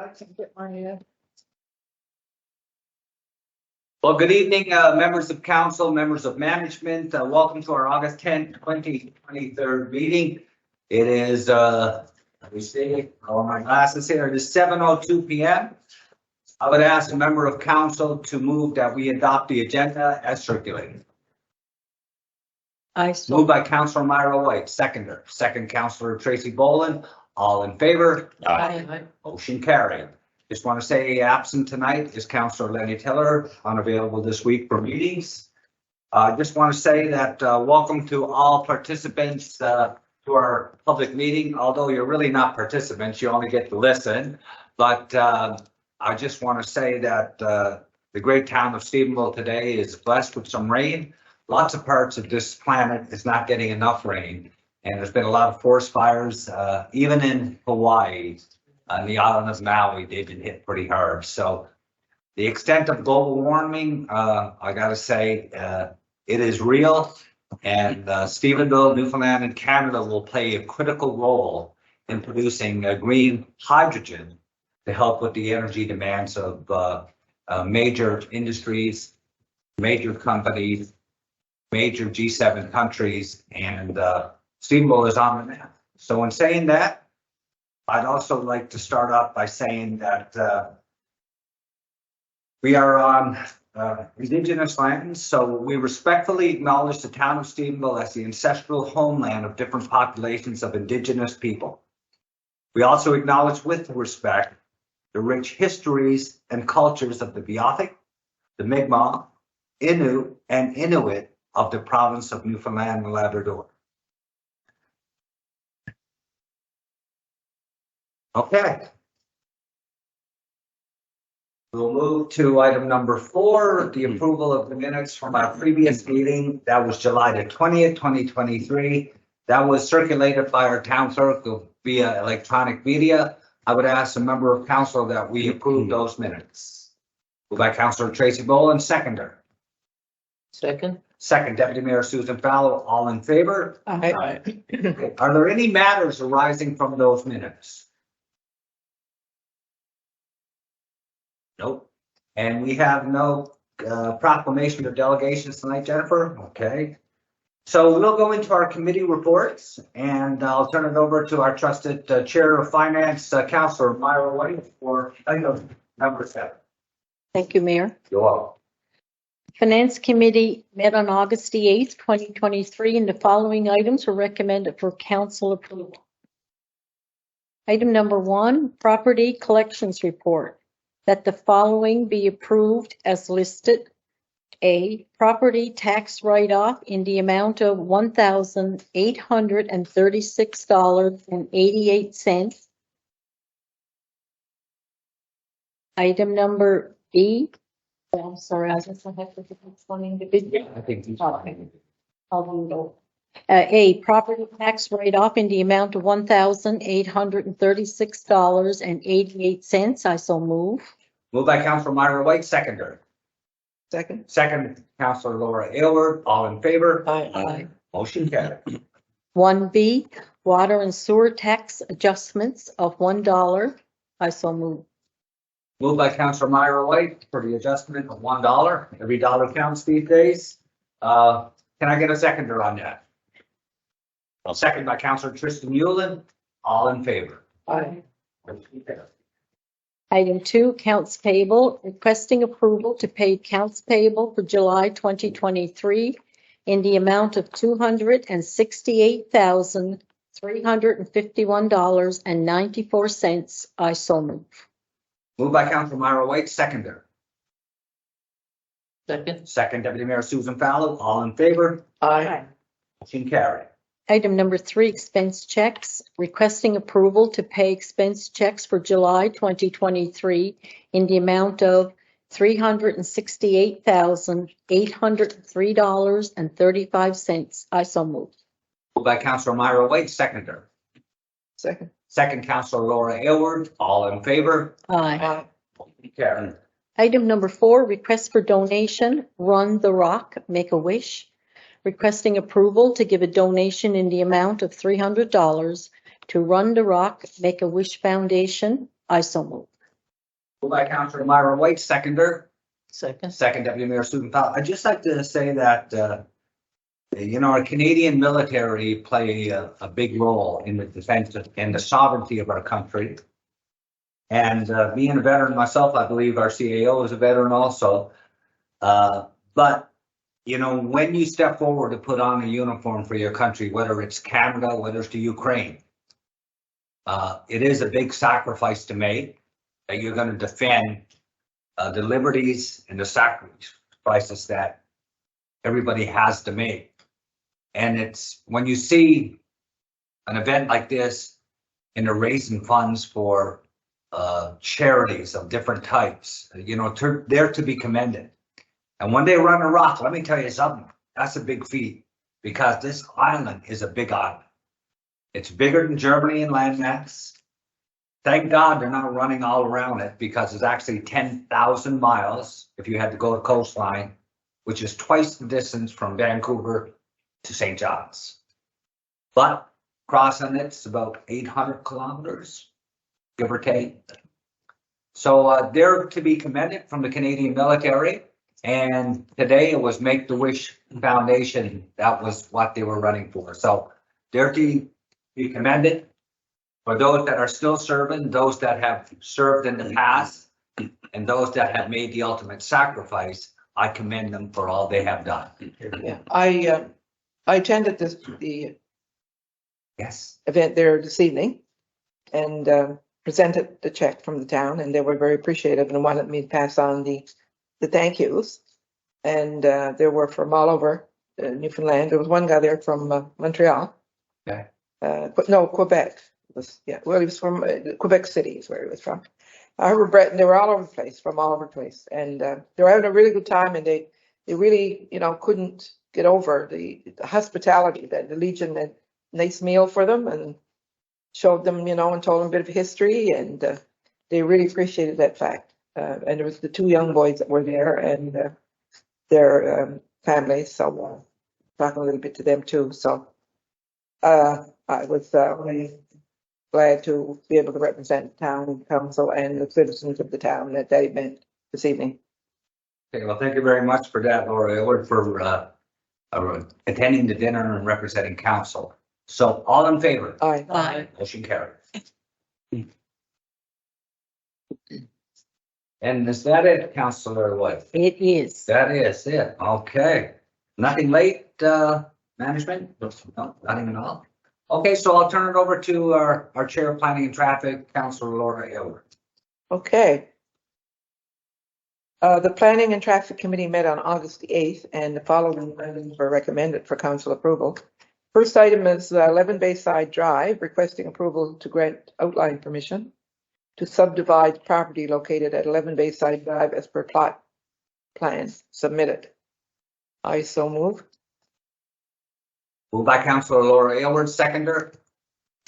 I can get my, Well, good evening, members of council, members of management. Welcome to our August 10th, 2023 meeting. It is, let me see, my glasses here. It is 7:02 p.m. I would ask a member of council to move that we adopt the agenda as circulated. Moved by Councilor Myra White, second Councilor Tracy Boland. All in favor? Aye. Motion carried. Just want to say absent tonight is Councilor Lenny Tiller, unavailable this week for meetings. Just want to say that welcome to all participants to our public meeting. Although you're really not participants, you only get to listen. But I just want to say that the great town of Stephenville today is blessed with some rain. Lots of parts of this planet is not getting enough rain. And there's been a lot of forest fires, even in Hawaii. On the island of Maui, they've been hit pretty hard. So the extent of global warming, I got to say, it is real. And Stephenville, Newfoundland, and Canada will play a critical role in producing green hydrogen to help with the energy demands of major industries, major companies, major G7 countries, and Stephenville is on the map. So in saying that, I'd also like to start off by saying that we are on Indigenous lands, so we respectfully acknowledge the town of Stephenville as the ancestral homeland of different populations of Indigenous people. We also acknowledge with respect the rich histories and cultures of the Beothuk, the Mi'kmaq, Innu, and Inuit of the province of Newfoundland and Labrador. Okay. We'll move to item number 4, the approval of the minutes from our previous meeting. That was July the 20th, 2023. That was circulated by our town clerk via electronic media. I would ask a member of council that we approve those minutes. Moved by Councilor Tracy Boland, seconder. Second, Deputy Mayor Susan Fallow. All in favor? Aye. Okay. Are there any matters arising from those minutes? Nope. And we have no proclamation or delegations tonight, Jennifer? Okay. So we'll go into our committee reports, and I'll turn it over to our trusted Chair of Finance, Councilor Myra White, for item number 7. Thank you, Mayor. You're welcome. Finance Committee met on August the 8th, 2023, and the following items were recommended for council approval. Item number 1, Property Collections Report. That the following be approved as listed. A, property tax write-off in the amount of $1,836.88. Item number B. I'm sorry, I just have to get this one individually. I think he's Okay. fine. I'll do it all. A, property tax write-off in the amount of $1,836.88. I so move. Moved by Councilor Myra White, seconder. Second, Councilor Laura Aylward. All in favor? Aye. Motion carried. 1B, water and sewer tax adjustments of $1. I so move. Moved by Councilor Myra White for the adjustment of $1. Every dollar counts these days. Can I get a seconder on that? Second by Councilor Tristan Yulin. All in favor? Aye. Motion carried. Item 2, accounts payable, requesting approval to pay accounts payable for July 2023 in the amount of $268,351.94. I so move. Moved by Councilor Myra White, seconder. Second. Second, Deputy Mayor Susan Fallow. All in favor? Aye. Motion carried. Item number 3, expense checks, requesting approval to pay expense checks for July 2023 in the amount of $368,803.35. I so move. Moved by Councilor Myra White, seconder. Second, Councilor Laura Aylward. All in favor? Aye. Motion carried. Item number 4, request for donation, Run the Rock, Make-A-Wish. Requesting approval to give a donation in the amount of $300 to Run the Rock, Make-A-Wish Foundation. I so move. Moved by Councillor Myra White, seconder. Second. Second, Deputy Mayor Stephenville. I'd just like to say that, our Canadian military play a big role in the defense and the sovereignty of our country. And being a veteran myself, I believe our CAO is a veteran also. But, when you step forward to put on a uniform for your country, whether it's Canada, whether it's the Ukraine, it is a big sacrifice to make, that you're going to defend the liberties and the sacrifices that everybody has to make. And it's when you see an event like this and they're raising funds for charities of different types, they're to be commended. And when they run a rock, let me tell you something, that's a big feat, because this island is a big island. It's bigger than Germany in landmass. Thank God they're not running all around it, because it's actually 10,000 miles if you had to go to coastline, which is twice the distance from Vancouver to St. John's. But crossing it's about 800 kilometers, give or take. So they're to be commended from the Canadian military. And today it was Make the Wish Foundation. That was what they were running for. So they're to be commended. For those that are still serving, those that have served in the past, and those that have made the ultimate sacrifice, I commend them for all they have done. Yeah, I attended the Yes. event there this evening and presented the check from the town, and they were very appreciative and wanted me to pass on the thank yous. And there were from all over Newfoundland. There was one guy there from Montreal. Okay. But no, Quebec. Well, he was from Quebec City is where he was from. I heard Breton, they were all over the place, from all over the place. And they were having a really good time, and they really, couldn't get over the hospitality that the Legion had nice meal for them and showed them, and told them a bit of history, and they really appreciated that fact. And there was the two young boys that were there and their families, so talking a little bit to them too. So I was really glad to be able to represent town council and the citizens of the town at that event this evening. Okay, well, thank you very much for that, Laura Aylward, for attending the dinner and representing council. So all in favor? Aye. Aye. Motion carried. And is that it, Councillor White? It is. That is it. Okay. Nothing late, management? No, nothing at all. Okay, so I'll turn it over to our Chair of Planning and Traffic, Councillor Laura Aylward. Okay. The Planning and Traffic Committee met on August the 8th, and the following items were recommended for council approval. First item is 11 Bayside Drive, requesting approval to grant outline permission to subdivide property located at 11 Bayside Drive as per plot plan submitted. I so move. Moved by Councillor Laura Aylward, seconder.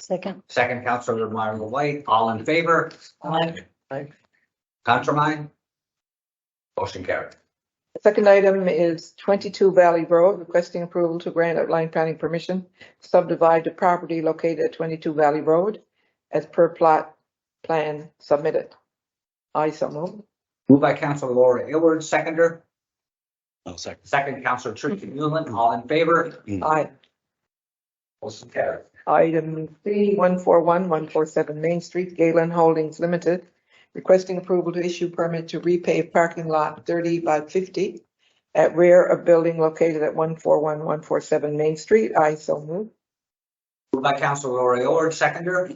Second. Second, Councillor Myra White. All in favor? Aye. Contramine? Motion carried. The second item is 22 Valley Road, requesting approval to grant outline planning permission to subdivide the property located at 22 Valley Road as per plot plan submitted. I so move. Moved by Councillor Laura Aylward, seconder. I'll second. Second, Councillor Tristan Newland. All in favor? Aye. Motion carried. Item C, 141-147 Main Street, Galen Holdings Limited, requesting approval to issue permit to repave parking lot 30 by 50 at rear of building located at 141-147 Main Street. I so move. Moved by Councillor Laura Aylward, seconder.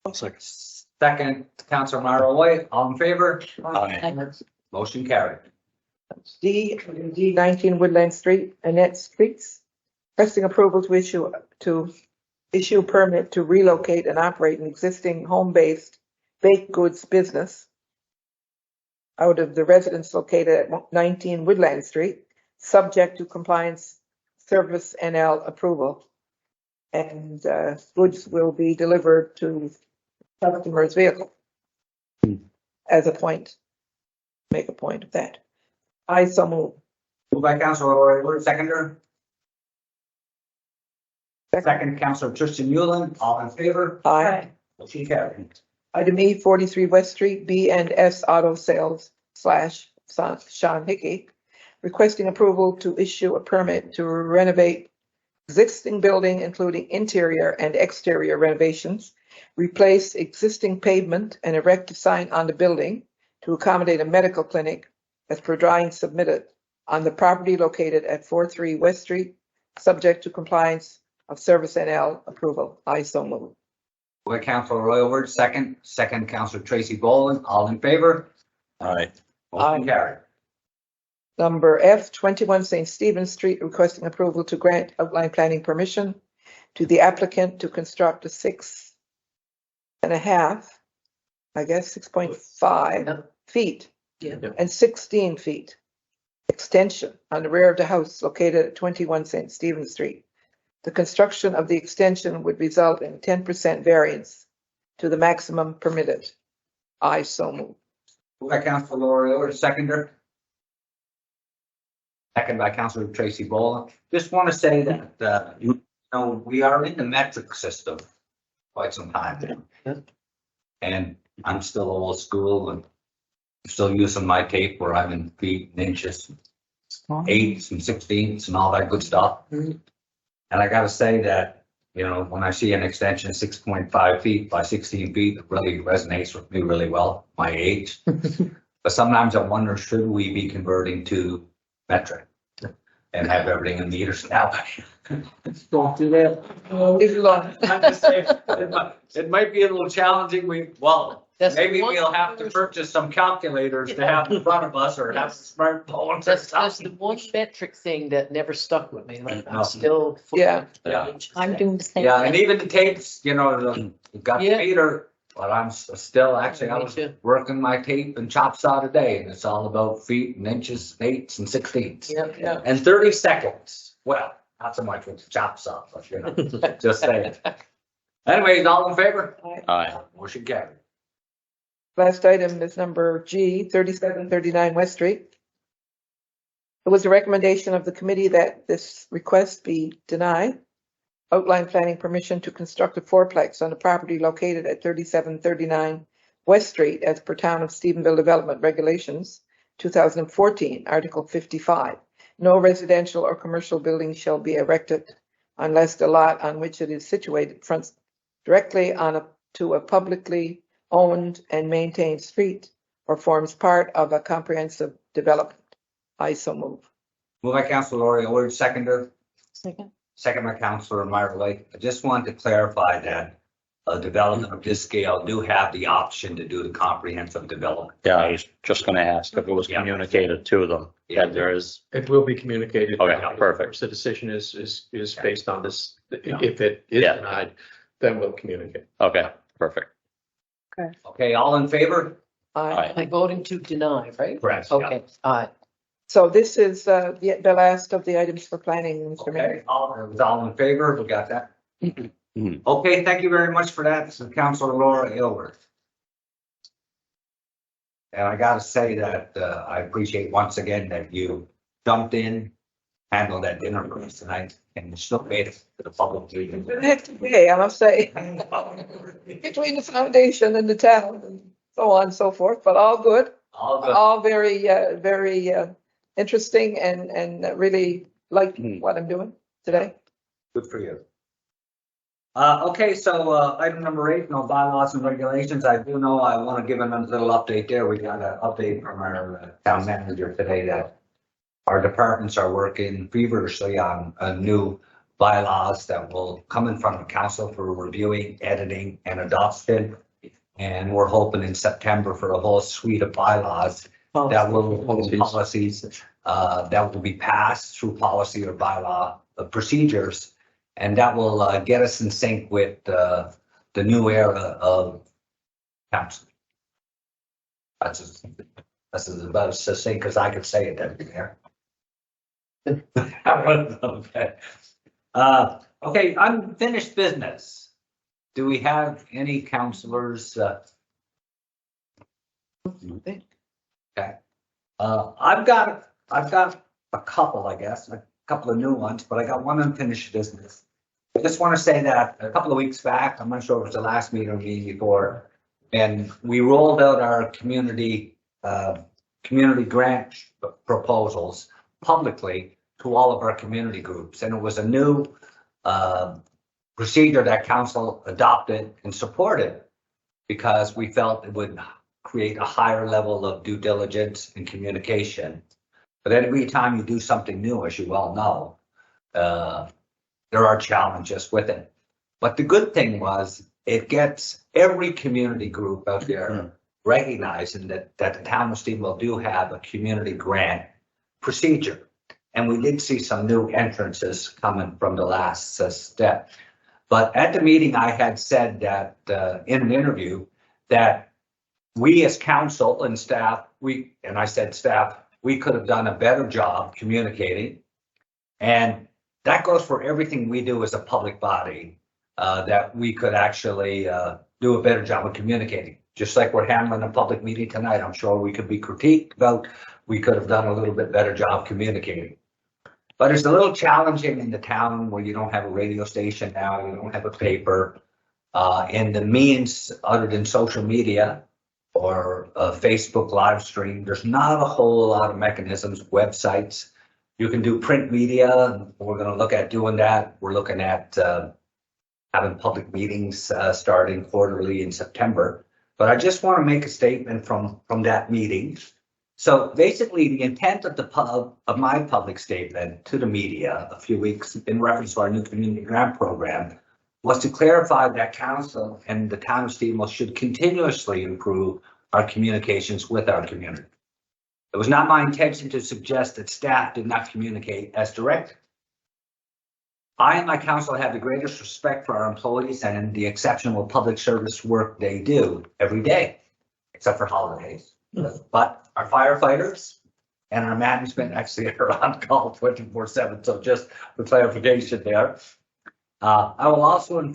I'll second. Second, Councillor Myra White. All in favor? Aye. Motion carried. D 19 Woodland Street, Annette Streets, requesting approval to issue permit to relocate and operate an existing home-based baked goods business out of the residence located at 19 Woodland Street, subject to compliance service NL approval. And goods will be delivered to customer's vehicle as a point. Make a point of that. I so move. Moved by Councillor Laura Aylward, seconder. Second, Councillor Tristan Newland. All in favor? Aye. Motion carried. Item E, 43 West Street, B&S Auto Sales / Sean Hickey, requesting approval to issue a permit to renovate existing building, including interior and exterior renovations, replace existing pavement and erect a sign on the building to accommodate a medical clinic as per drawing submitted on the property located at 43 West Street, subject to compliance of Service NL approval. I so move. By Councilor Roy Overton, second Councilor Tracy Boland, all in favor? Aye. Motion carried. Number F, 21 St. Stephen's Street, requesting approval to grant outline planning permission to the applicant to construct a 6.5, I guess 6.5 feet and 16 feet extension on the rear of the house located at 21 St. Stephen's Street. The construction of the extension would result in 10% variance to the maximum permitted. I so move. Moved by Councilor Roy Overton, second by Councilor Tracy Boland. Just want to say that, we are in the metric system quite some time. And I'm still old school and still using my tape where I'm in feet and inches, 8ths and 16ths and all that good stuff. And I gotta say that, when I see an extension 6.5 feet by 16 feet, it really resonates with me really well, my age. But sometimes I wonder, should we be converting to metric and have everything in meters now? Don't do that. Leave it alone. I'm just saying, it might be a little challenging. Maybe one- we'll have to purchase some calculators to have in front of us or have smartphones or That's the something. one metric thing that never stuck with me. Like No. I'm still. Yeah. I'm doing the same. Yeah, and thing. even the tapes, you've got the Yeah. meter, but I'm still, actually, I Me was too. working my tape and chop saw today, and it's all about feet and inches, 8ths and 16ths. Yeah. And 30 seconds. Well, not so much with the chop saw, but just saying. Anyways, all in favor? Aye. Motion carried. Last item is number G, 3739 West Street. It was a recommendation of the committee that this request be denied. Outline planning permission to construct a fourplex on the property located at 3739 West Street as per Town of Stephenville Development Regulations, 2014, Article 55. No residential or commercial building shall be erected unless the lot on which it is situated fronts directly to a publicly owned and maintained street or forms part of a comprehensive development. I so move. Moved by Councilor Lori Overton, Second. second by Councilor Myra Lake. I just wanted to clarify that a development of this scale do have the option to do the comprehensive development. Yeah, I was just gonna ask if it was Yeah. communicated to them. Yeah. Yeah, there is. It will be communicated. Okay, perfect. Of course, the decision is based on this. Yeah. If it is Yeah. denied, then we'll communicate. Okay, perfect. Okay, all in favor? Aye. I'm voting to deny, right? Correct. Okay, aye. So this is the last of the items for planning, Mr. Mayor. Okay, all in favor? We got that? Mhm. Okay, thank you very much for that. This is Councilor Laura Aylworth. And I gotta say that I appreciate once again that you jumped in, handled that dinner for us tonight, and still made it to the public meeting. Hey, I must say, between the foundation and the town and so on and so forth, but all good, All good. all very interesting and really like what I'm doing today. Good for you. Okay, so item number 8, no bylaws and regulations. I do know I want to give a little update there. We got an update from our town manager today that our departments are working feverishly on new bylaws that will come in front of council for reviewing, editing, and adoption. And we're hoping in September for a whole suite of bylaws that will, policies, that will be passed through policy or bylaw procedures. And that will get us in sync with the new era of council. That's about as succinct as I could say it, Deputy Mayor. Okay, unfinished business. Do we have any councilors? Okay. I've got a couple, I guess, a couple of new ones, but I got one unfinished business. I just want to say that a couple of weeks back, I'm not sure if it was the last meeting or meeting before, And we rolled out our community grant proposals publicly to all of our community groups. And it was a new procedure that council adopted and supported because we felt it would create a higher level of due diligence and communication. But every time you do something new, as you well know, there are challenges with it. But the good thing was it gets every community group out there recognizing that the town of Stephenville do have a community grant procedure. And we did see some new entrances coming from the last step. But at the meeting, I had said that in an interview that we as council and staff, we could have done a better job communicating. And that goes for everything we do as a public body, that we could actually do a better job of communicating. Just like we're handling a public meeting tonight, I'm sure we could be critiqued about, we could have done a little bit better job communicating. But it's a little challenging in the town where you don't have a radio station now, you don't have a paper, and the means other than social media or a Facebook live stream, there's not a whole lot of mechanisms, websites. You can do print media, and we're going to look at doing that. We're looking at having public meetings starting quarterly in September. But I just want to make a statement from that meeting. So basically, the intent of my public statement to the media a few weeks in reference to our new community grant program was to clarify that council and the town of Stephenville should continuously improve our communications with our community. It was not my intention to suggest that staff did not communicate as directed. I and my council have the greatest respect for our employees and the exceptional public service work they do every day, except for holidays. But our firefighters and our management actually are on call 24/7. So just for clarification there. I will also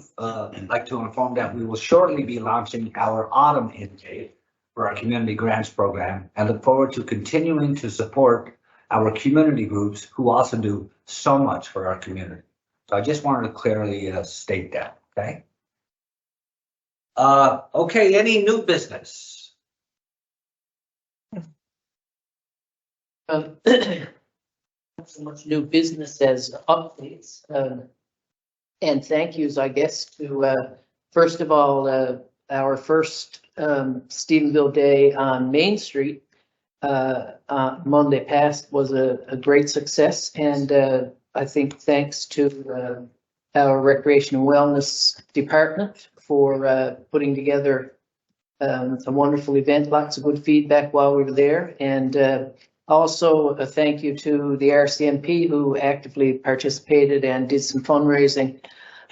like to inform that we will shortly be launching our autumn intake for our community grants program and look forward to continuing to support our community groups who also do so much for our community. So I just wanted to clearly state that, okay? Okay, any new business? Not so much new business as updates, and thank yous, I guess, to, first of all, our first Stephenville Day on Main Street Monday past was a great success, and I think thanks to our Recreation and Wellness Department for putting together a wonderful event, lots of good feedback while we were there, and also a thank you to the RCMP who actively participated and did some fundraising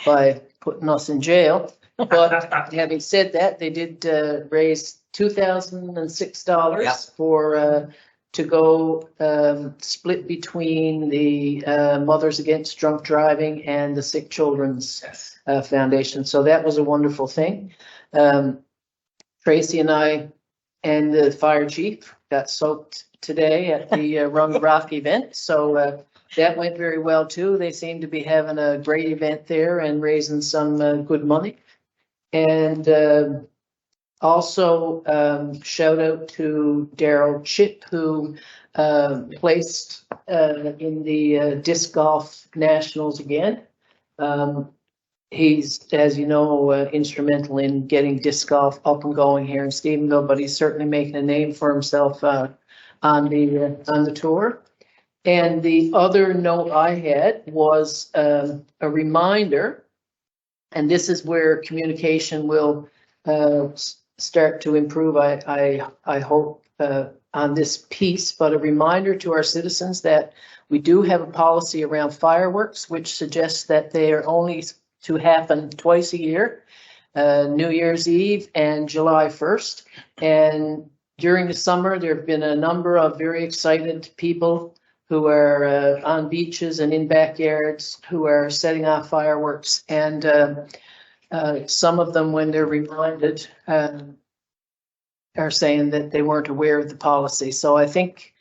by putting us in jail. But having said that, they did raise $2,006 for to go split between the Mothers Against Drunk Driving and the Sick Children's Foundation. So that was a wonderful thing. Tracy and I and the fire chief got soaked today at the Rung Rock event. So that went very well too. They seem to be having a great event there and raising some good money. And also shout out to Daryl Chip, who placed in the disc golf nationals again. He's, as you know, instrumental in getting disc golf up and going here in Stephenville, but he's certainly making a name for himself on the tour. And the other note I had was a reminder, and this is where communication will start to improve, I hope, on this piece, but a reminder to our citizens that we do have a policy around fireworks, which suggests that they are only to happen twice a year, New Year's Eve and July 1st. And during the summer, there have been a number of very excited people who are on beaches and in backyards who are setting off fireworks. And some of them, when they're reminded, are saying that they weren't aware of the policy. So I think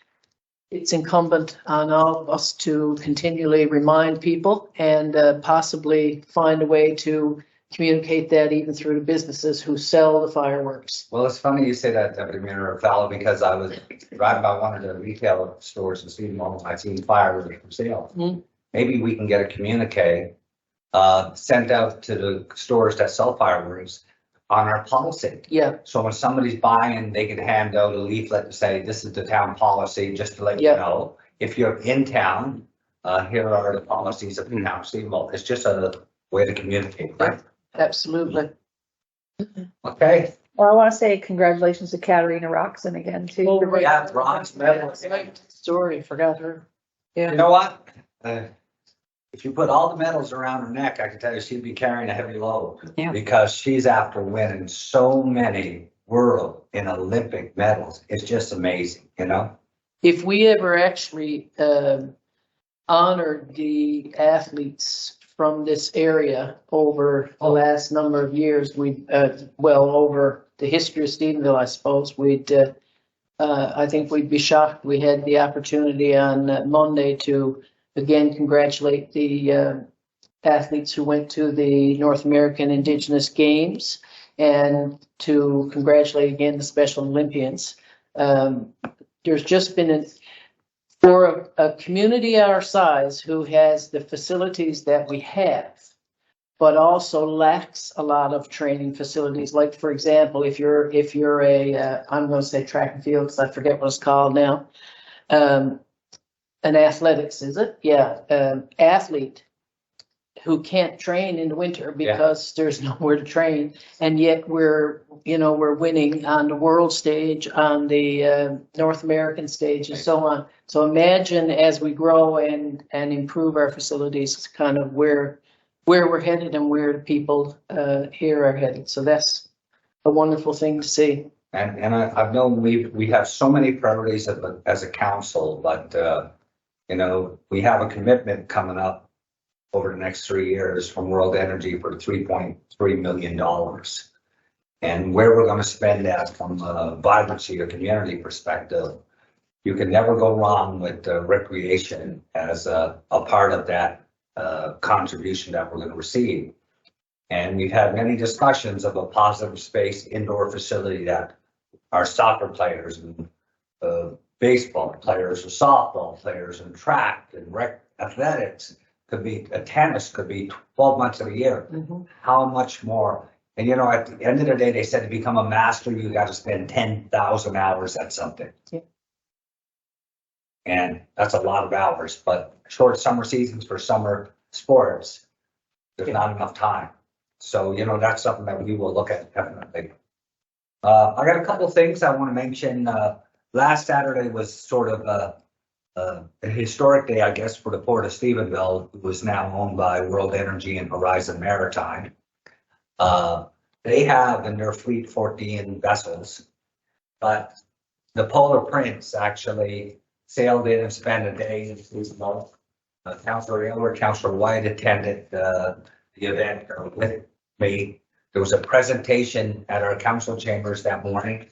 it's incumbent on all of us to continually remind people and possibly find a way to communicate that even through the businesses who sell the fireworks. Well, it's funny you say that, Deputy Mayor Fowler, because I was driving by one of the retail stores in Stephenville, and I seen fireworks for sale. Mhm. Maybe we can get a communique sent out to the stores that sell fireworks on our policy. Yeah, So when somebody's buying, they can hand out a leaflet and say, this is the town policy, just to let you Yeah. know. If you're in town, here are the policies of the town of Stephenville. It's just a way to communicate, right? absolutely. Okay, Well, I want to say congratulations to Katarina Roxon again too. Well, right. yeah, bronze medal. Story, forgot her. You know what? If you put all the medals around her neck, I can tell you she'd be carrying a heavy load. Yeah. Because she's after winning so many world and Olympic medals. It's just amazing, you know? If we ever actually honored the athletes from this area over the last number of years, we well, over the history of Stephenville, I suppose, we'd I think we'd be shocked. We had the opportunity on Monday to again congratulate the athletes who went to the North American Indigenous Games and to congratulate again the Special Olympians. There's just been for a community our size who has the facilities that we have, but also lacks a lot of training facilities. Like, for example, if you're a, I'm going to say track and field because I forget what it's called now. An athletics, is it? Yeah. Athlete who can't train in the winter because there's nowhere to train. And yet we're winning on the world stage, on the North American stage and so on. So imagine as we grow and improve our facilities, kind of where we're headed and where the people here are headed. So that's a wonderful thing to see. And I've known we have so many priorities as a council, but we have a commitment coming up over the next 3 years from World Energy for $3.3 million. And where we're going to spend that from a vibrancy or community perspective, you can never go wrong with recreation as a part of that contribution that we're going to receive. And we've had many discussions of a positive space indoor facility that our soccer players and baseball players or softball players and track and athletics could be, tennis could be 12 months of the year. Mm-hmm. How much more? And at the end of the day, they said to become a master, you got to spend 10,000 hours at something. Yeah. And that's a lot of hours, but short summer seasons for summer sports, there's not enough time. So, that's something that we will look at definitely. I got a couple of things I want to mention. Last Saturday was sort of a historic day, I guess, for the Port of Stephenville, who is now owned by World Energy and Horizon Maritime. They have in their fleet 14 vessels, but the Polar Prince actually sailed in and spent a day in Stephenville. Councillor Aylward, Councillor White attended the event with me. There was a presentation at our council chambers that morning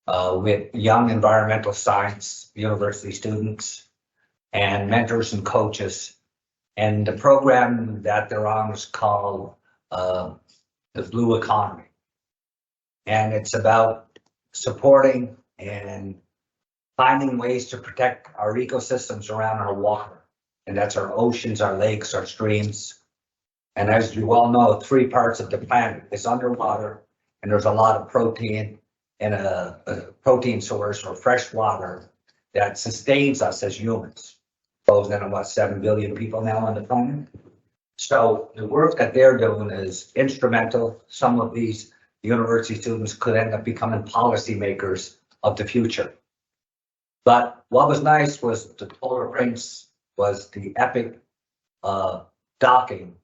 with young environmental science university students and mentors and coaches. And the program that they're on is called the Blue Economy. And it's about supporting and finding ways to protect our ecosystems around our water. And that's our oceans, our lakes, our streams. And as you all know, 3 parts of the planet is underwater, and there's a lot of protein and a protein source or fresh water that sustains us as humans. Those in about 7 billion people now on the planet. So the work that they're doing is instrumental. Some of these university students could end up becoming policymakers of the future. But what was nice was the Polar Prince was the epic docking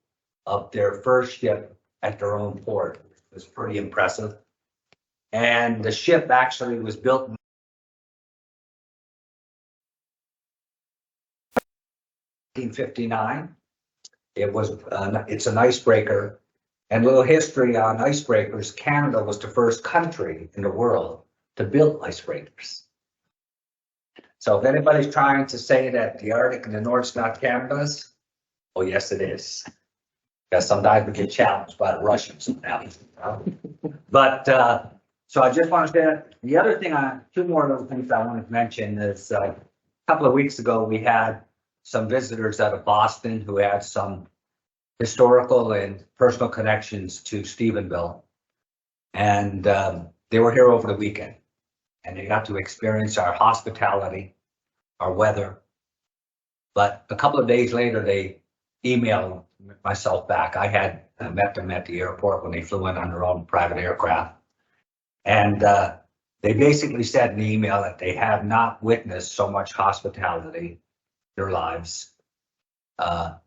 of their first ship at their own port. It was pretty impressive. And the ship actually was built in 1959. It's an icebreaker. And a little history on icebreakers, Canada was the first country in the world to build icebreakers. So if anybody's trying to say that the Arctic and the North's not Canada's, oh yes it is. Because sometimes we get challenged by the Russians now. But, so I just want to say, the other thing, two more little things I wanted to mention is, a couple of weeks ago, we had some visitors out of Boston who had some historical and personal connections to Stephenville. And they were here over the weekend. And they got to experience our hospitality, our weather. But a couple of days later, they emailed myself back. I had met them at the airport when they flew in on their own private aircraft. And they basically said in the email that they have not witnessed so much hospitality in their lives.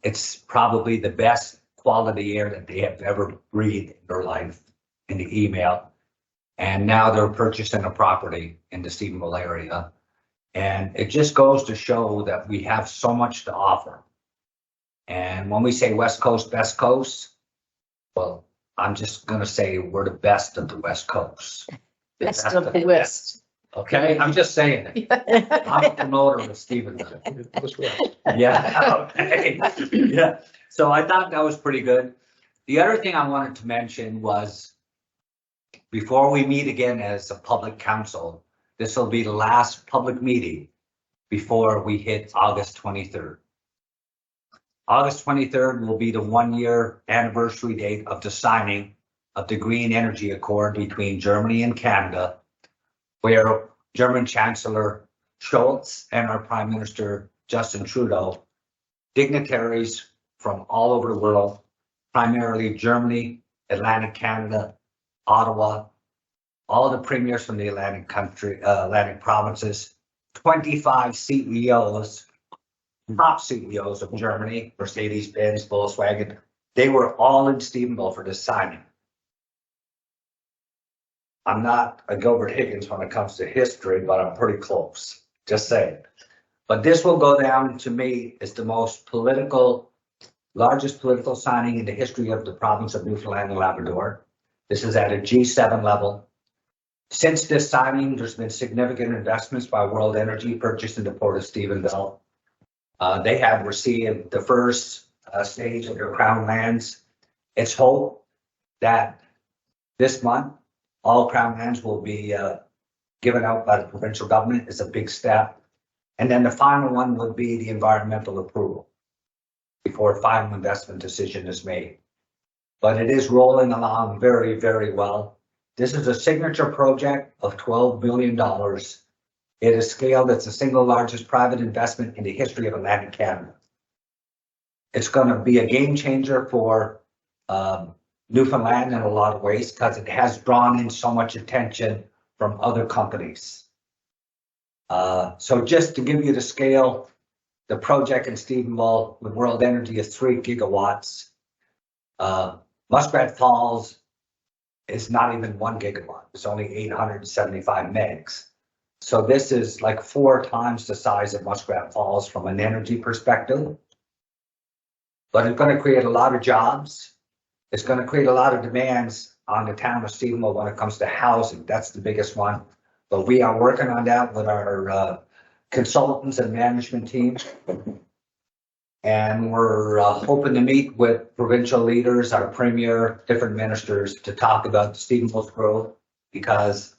It's probably the best quality air that they have ever breathed in their life in the email. And now they're purchasing a property in the Stephenville area. And it just goes to show that we have so much to offer. And when we say West Coast, best coast, well, I'm just going to say we're the best of the West Coast. Best of the West. Okay, I'm just saying it. I'm a promoter of Stephenville. That's right. Yeah, okay. Yeah, so I thought that was pretty good. The other thing I wanted to mention was before we meet again as a public council, this will be the last public meeting before we hit August 23rd. August 23rd will be the 1-year anniversary date of the signing of the Green Energy Accord between Germany and Canada, where German Chancellor Scholz and our Prime Minister Justin Trudeau, dignitaries from all over the world, primarily Germany, Atlantic Canada, Ottawa, all the premiers from the Atlantic provinces, 25 CEOs, top CEOs of Germany, Mercedes-Benz, Volkswagen, they were all in Stephenville for this signing. I'm not a Gilbert Higgins when it comes to history, but I'm pretty close, just saying. But this will go down to me as the largest political signing in the history of the province of Newfoundland and Labrador. This is at a G7 level. Since this signing, there's been significant investments by World Energy purchasing the Port of Stephenville. They have received the first stage of their Crown lands. It's hoped that this month, all Crown lands will be given out by the provincial government. It's a big step. And then the final one would be the environmental approval before a final investment decision is made. But it is rolling along very, very well. This is a signature project of $12 billion. It is scaled. It's the single largest private investment in the history of Atlantic Canada. It's going to be a game changer for Newfoundland in a lot of ways because it has drawn in so much attention from other companies. So just to give you the scale, the project in Stephenville with World Energy is 3 gigawatts. Muskrat Falls is not even 1 gigawatt. It's only 875 megs. So this is like 4 times the size of Muskrat Falls from an energy perspective. But it's going to create a lot of jobs. It's going to create a lot of demands on the town of Stephenville when it comes to housing. That's the biggest one. But we are working on that with our consultants and management team. And we're hoping to meet with provincial leaders, our premier, different ministers to talk about Stephenville's growth because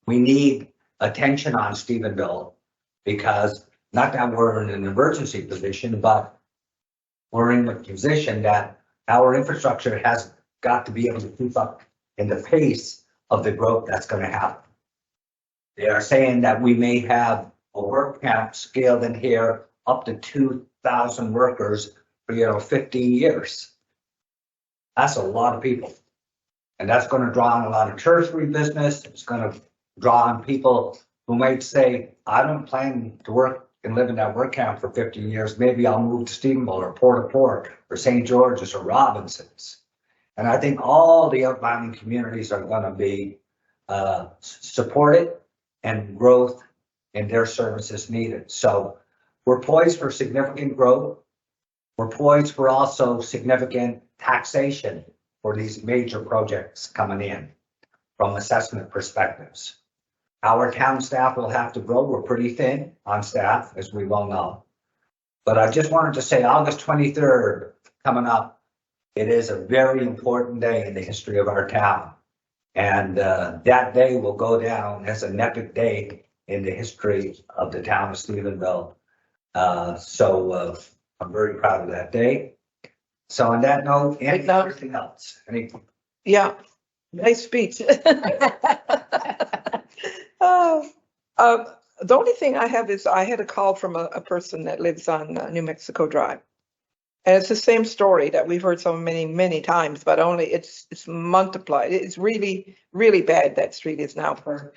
we need attention on Stephenville because not that we're in an emergency position, but we're in a position that our infrastructure has got to be able to keep up in the pace of the growth that's going to happen. They are saying that we may have a work camp scaled in here up to 2,000 workers for 15 years. That's a lot of people. And that's going to draw on a lot of tertiary business. It's going to draw on people who might say, I don't plan to work and live in that work camp for 15 years. Maybe I'll move to Stephenville or Port or St. George's or Robinson's. And I think all the outlying communities are going to be supported and growth in their services needed. So we're poised for significant growth. We're poised for also significant taxation for these major projects coming in from assessment perspectives. Our town staff will have to grow. We're pretty thin on staff, as we well know. But I just wanted to say August 23rd coming up It is a very important day in the history of our town. And that day will go down as an epic day in the history of the town of Stephenville. So I'm very proud of that day. So on that note, anything else? Yeah, nice speech. The only thing I have is I had a call from a person that lives on New Mexico Drive. And it's the same story that we've heard so many times, but only it's multiplied. It's really, really bad. That street is now for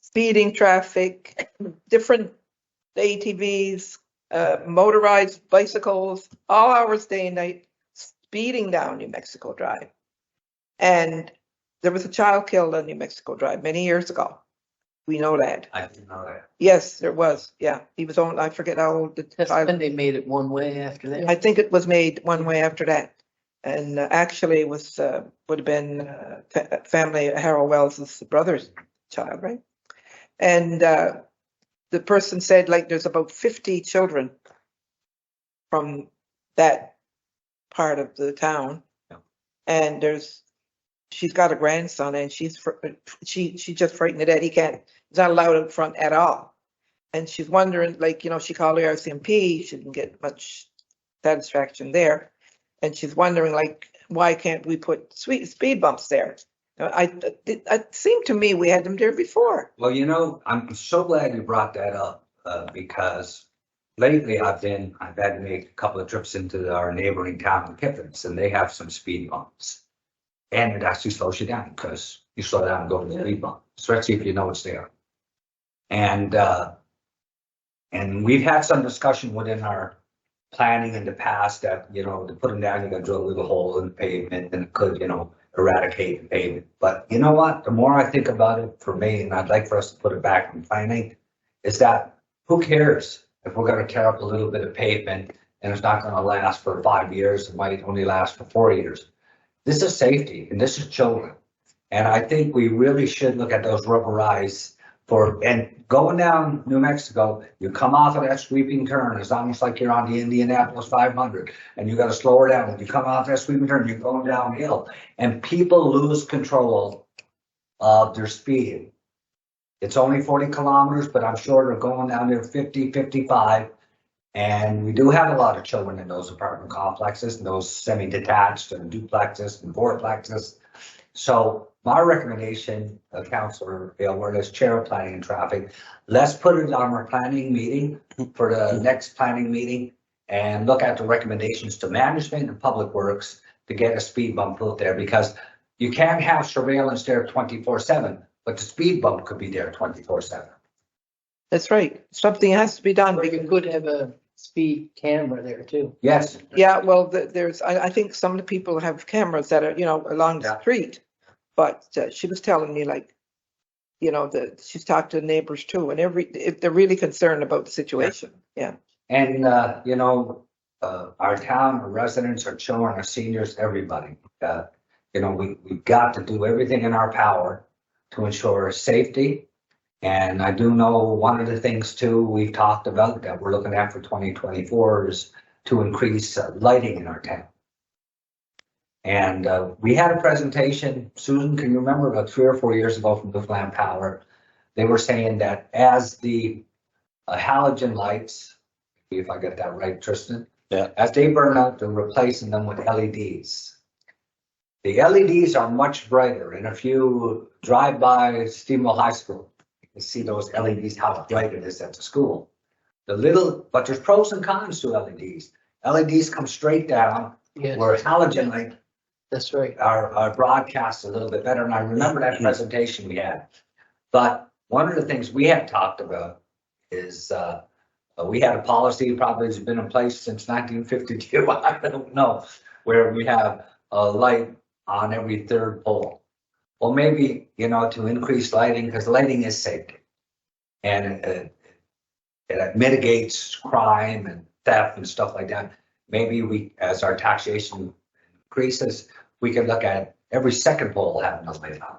speeding traffic, different ATVs, motorized bicycles, all hours, day and night, speeding down New Mexico Drive. And there was a child killed on New Mexico Drive many years ago. We know that. I didn't know that. Yes, there was. Yeah, he was on. I forget how old the That's child. when they made it one way after that. I think it was made one way after that, and actually it was would have been family Harold Wells's brother's child, right? And the person said like there's about 50 children from that part of the town, and she's got a grandson, and she just frightened to death. He's not allowed in front at all. And she's wondering, like, she called the RCMP. She didn't get much satisfaction there. And she's wondering, like, why can't we put speed bumps there? It seemed to me we had them there before. Well, I'm so glad you brought that up because lately I've had to make a couple of trips into our neighboring town of Kiffins, and they have some speed bumps. And it actually slows you down because you slow down and go to the speed bump, especially if you know it's there. And we've had some discussion within our planning in the past that, to put them down, you got to drill a little hole in the pavement and it could, eradicate the pavement. But you know what? The more I think about it for me, and I'd like for us to put it back in planning, is that who cares if we're going to tear up a little bit of pavement and it's not going to last for 5 years, it might only last for 4 years. This is safety and this is children. And I think we really should look at those rubberized and going down New Mexico, you come off of that sweeping turn, it's almost like you're on the Indianapolis 500 and you got to slow her down. When you come off that sweeping turn, you're going downhill and people lose control of their speed. It's only 40 kilometers, but I'm sure they're going down there 50, 55. And we do have a lot of children in those apartment complexes, and those semi-detached and duplexes and fourplexes. So my recommendation, Councillor Aylward, as Chair of Planning and Traffic, let's put it on our planning meeting for the next planning meeting and look at the recommendations to management and public works to get a speed bump put there, because you can't have surveillance there 24/7, but the speed bump could be there 24/7. That's right. Something has to be done. Or you could have a speed camera there too. Yes. Yeah, well, I think some of the people have cameras that are, along the street. But she was telling me, like, that she's talked to the neighbors too, and they're really concerned about the situation. Yeah. And, our town, our residents, our children, our seniors, everybody, we've got to do everything in our power to ensure safety. And I do know one of the things too we've talked about that we're looking at for 2024 is to increase lighting in our town. And we had a presentation, Susan, can you remember about 3 or 4 years ago from Newfoundland Power? They were saying that as the halogen lights, if I get that right, Tristan, as they burn out, they're replacing them with LEDs. The LEDs are much brighter, and if you drive by Stephenville High School, you see those LEDs, how bright it is at the school. But there's pros and cons to LEDs. LEDs come straight down, where halogen light That's right. Our broadcast a little bit better. And I remember that presentation we had. But one of the things we had talked about is we had a policy, probably has been in place since 1952, I don't know, where we have a light on every third pole. Well, maybe, to increase lighting, because lighting is safety. And it mitigates crime and theft and stuff like that. Maybe we, as our taxation increases, we can look at every second pole having a light on.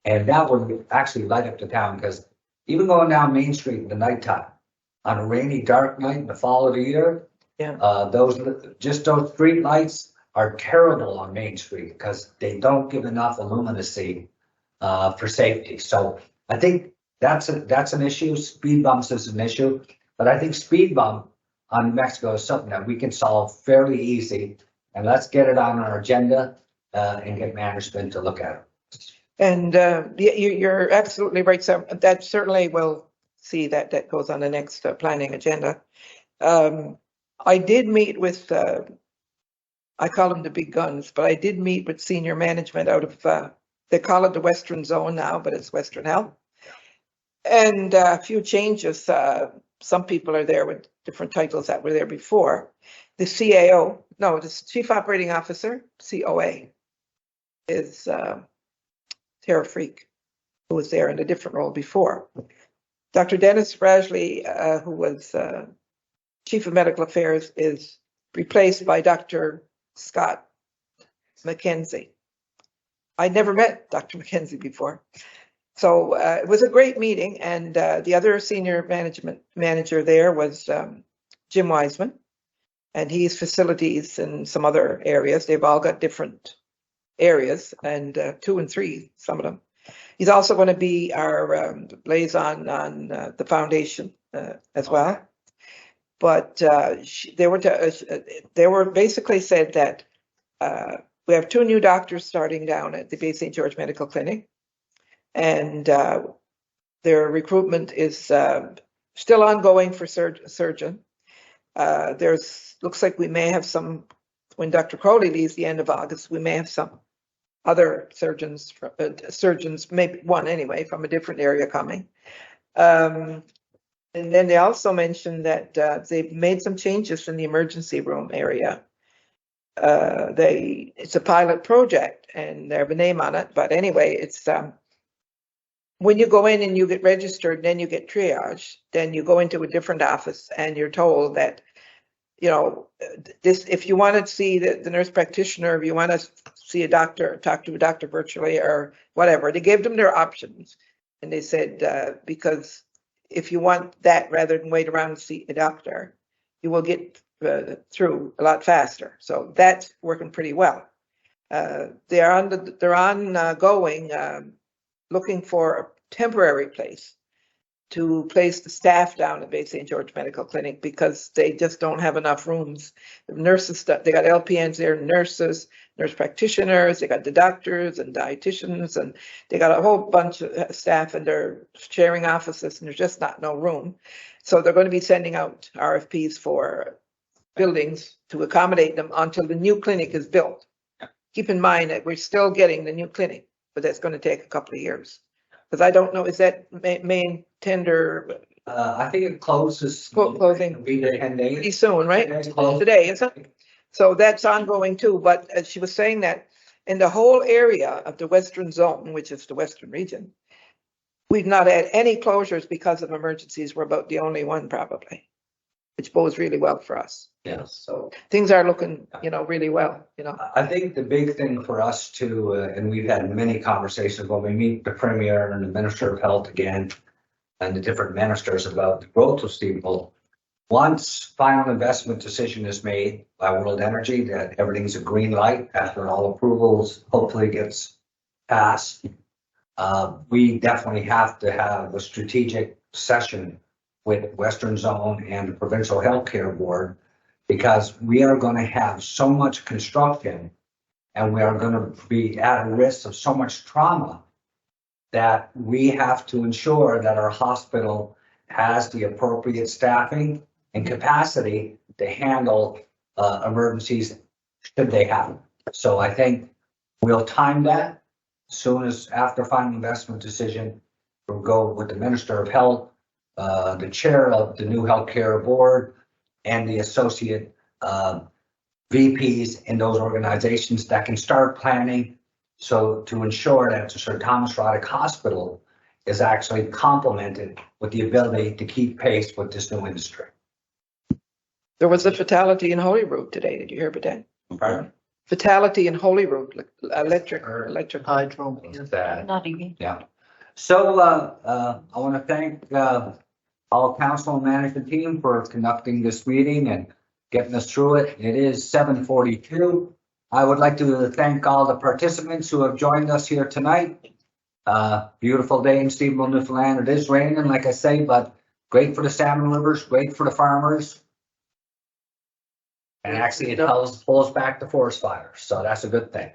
And that would actually light up the town, because even going down Main Street in the nighttime, on a rainy, dark night in the fall of the year, those street lights are terrible on Main Street because they don't give enough illuminacy for safety. So I think that's an issue. Speed bumps is an issue, but I think speed bump on New Mexico is something that we can solve fairly easy. And let's get it on our agenda and get management to look at it. And you're absolutely right. So that certainly will see that goes on the next planning agenda. I did meet with, I call them the big guns, but I did meet with senior management out of, they call it the Western Zone now, but it's Western Health. And a few changes. Some people are there with different titles that were there before. The CAO, no, the Chief Operating Officer, COA, is Tara Freak, who was there in a different role before. Dr. Dennis Rasley, who was Chief of Medical Affairs, is replaced by Dr. Scott McKenzie. I never met Dr. McKenzie before. So it was a great meeting, and the other senior manager there was Jim Wiseman, and he's facilities in some other areas. They've all got different areas, and 2 and 3, some of them. He's also going to be our liaison on the foundation as well. But they were basically said that we have 2 new doctors starting down at the Bay St. George Medical Clinic, and their recruitment is still ongoing for surgeon. Looks like we may have some, when Dr. Crowley leaves the end of August, we may have some other surgeons, maybe one anyway, from a different area coming. And then they also mentioned that they've made some changes in the emergency room area. It's a pilot project and they have a name on it, but anyway, it's when you go in and you get registered, then you get triaged, then you go into a different office and you're told that, you know, this, if you want to see the nurse practitioner, if you want to see a doctor, talk to a doctor virtually or whatever, they gave them their options. And they said, because if you want that rather than wait around and see a doctor, you will get through a lot faster. So that's working pretty well. They're ongoing, looking for a temporary place to place the staff down at Bay St. George Medical Clinic because they just don't have enough rooms. The nurses, they got LPNs there, nurses, nurse practitioners, they got the doctors and dietitians, and they got a whole bunch of staff and they're sharing offices and there's just no room. So they're going to be sending out RFPs for buildings to accommodate them until the new clinic is built. Keep in mind that we're still getting the new clinic, but that's going to take a couple of years. Because I don't know, is that main tender? I think it closes. Closing. Be there 10 days. Pretty soon, right? Today's closed. Today, isn't it? So that's ongoing too. But as she was saying that in the whole area of the Western Zone, which is the Western region, we've not had any closures because of emergencies. We're about the only one probably, which bodes really well for us. Yes. So things are looking, really well, I think the big thing for us too, and we've had many conversations when we meet the Premier and the Minister of Health again, and the different ministers about the growth of Stephenville. Once final investment decision is made by World Energy that everything's a green light after all approvals hopefully gets passed, we definitely have to have a strategic session with Western Zone and the Provincial Healthcare Board, because we are going to have so much construction and we are going to be at risk of so much trauma that we have to ensure that our hospital has the appropriate staffing and capacity to handle emergencies should they happen. So I think we'll time that as soon as after final investment decision. We'll go with the Minister of Health, the chair of the new healthcare board, and the associate VPs in those organizations that can start planning, so to ensure that the Sir Thomas Roddick Hospital is actually complemented with the ability to keep pace with this new industry. There was a fatality in Holyrood today. Did you hear about that? Pardon? Fatality in Holyrood, electric. Hydro. That, Not even. yeah. So I want to thank all council and management team for conducting this meeting and getting us through it. It is 7:42. I would like to thank all the participants who have joined us here tonight. Beautiful day in Stephenville, Newfoundland. It is raining, like I say, but great for the salmon livers, great for the farmers. And actually it pulls back the forest fires, so that's a good thing.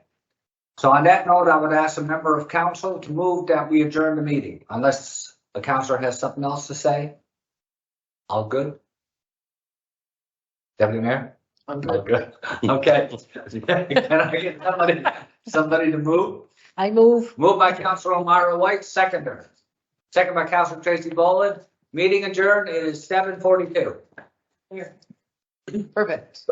So on that note, I would ask a member of council to move that we adjourn the meeting, unless the councilor has something else to say. All good? Deputy Mayor? I'm All good. good. Okay. Can I get somebody to move? I move. Moved by Councilor O'Mara White, seconder. Second by Councilor Tracy Boland. Meeting adjourned. It is 7:42. Perfect.